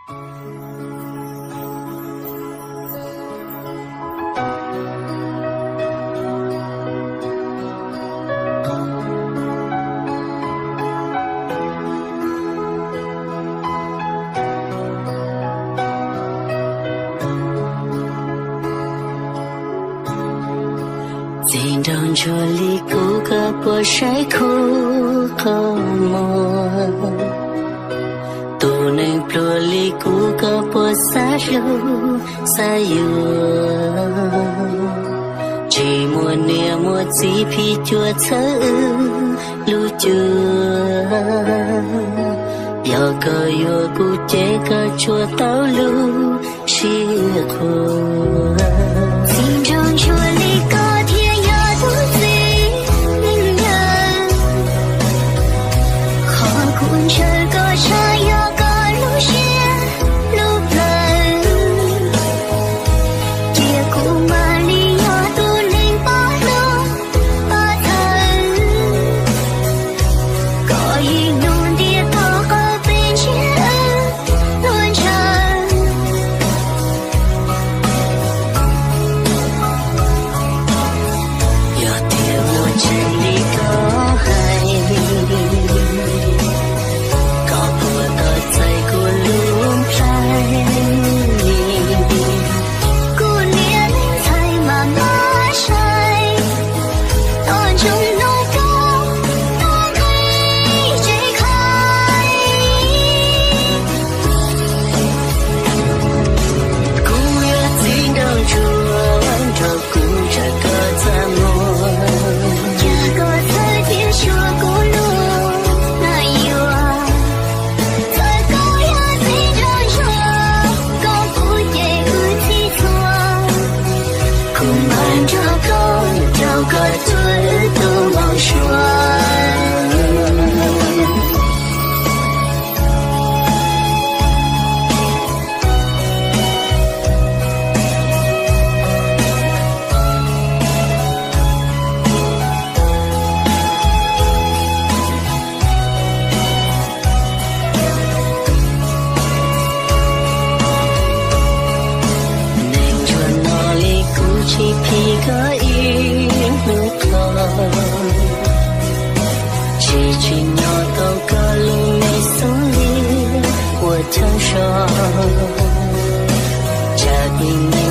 tình đồng cho ly cố cả bỏ trái khô không mòn tu nên pro ly cố cả bỏ xa lâu xa yêu chỉ muốn nia muốn gì phi chua thơ lu chua giờ cơ yêu cụ chế cơ chua tao lu chia khô tình đồng cho ly cố trời có trái yêu có lúc chia lúc lần chia cũng mà lý do tu linh bỏ luôn bỏ thân có ý nôn địa thọ có bên chia luôn chờ giờ thiếu một chân đi có hay chỉ nhỏ tàu cá lưng này sống đi của thăng trò cha tình